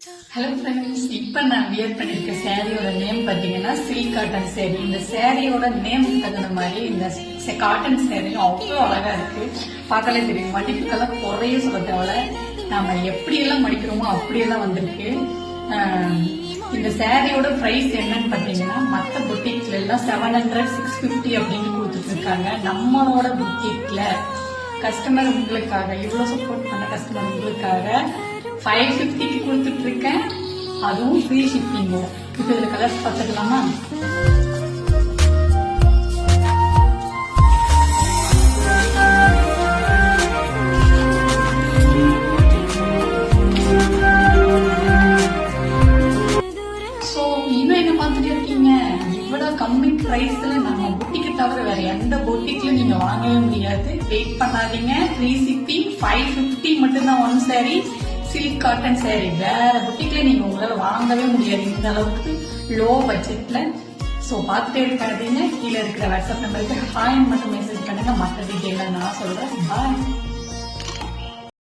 Hello friends, இப்போ நான் wear பண்ணிருக்க சாரியோட நேம் பார்த்தீங்கன்னா சில்க் காட்டன் சாரி. இந்த சாரியோட நேம் தகுந்த மாதிரி இந்த காட்டன் சாரியும் அவ்வளோ அழகா இருக்கு. பார்க்கலே தெரியும். மடிப்புக்கெல்லாம் குறைய சொல்ல தேவையில்ல. நாம எப்படியெல்லாம் மடிக்கிறோமோ அப்படியெல்லாம் வந்திருக்கு. இந்த சாரியோட பிரைஸ் என்னன்னு பாத்தீங்கன்னா மற்ற புட்டிக்ல எல்லாம் 700 650 அப்படின்னு கொடுத்துட்டு இருக்காங்க. நம்மளோட புட்டிக்ல கஸ்டமர் உங்களுக்காக இவ்வளவு சப்போர்ட் பண்ண கஸ்டமர் உங்களுக்காக 550க்கு கொடுத்துட்டு இருக்கேன். அதுவும் ஃப்ரீ ஷிப்பிங். இப்போ இதுல கலர்ஸ் பார்த்துக்கலாமா? இன்னும் என்ன பார்த்துட்டு இருக்கீங்க? இவ்வளவு கம்மி பிரைஸ்ல நம்ம புட்டிக்கு தவிர வேற எந்த புட்டிக்லயும் நீங்க வாங்கவே முடியாது. வெயிட் பண்ணாதீங்க. ஃப்ரீ ஷிப்பிங் 550 மட்டும்தான் one sorry. Silk cotton sorry வேற புட்டிக்ல நீங்க உங்களால வாங்கவே முடியாது இந்த அளவுக்கு லோ பட்ஜெட்ல. சோ பார்த்துட்டே இருக்காதீங்க. கீழே இருக்கிற வாட்ஸ்அப் நம்பருக்கு ஹாய் மட்டும் மெசேஜ் பண்ணுங்க. மற்ற டீட்டெயில நான் சொல்றேன். பாய்.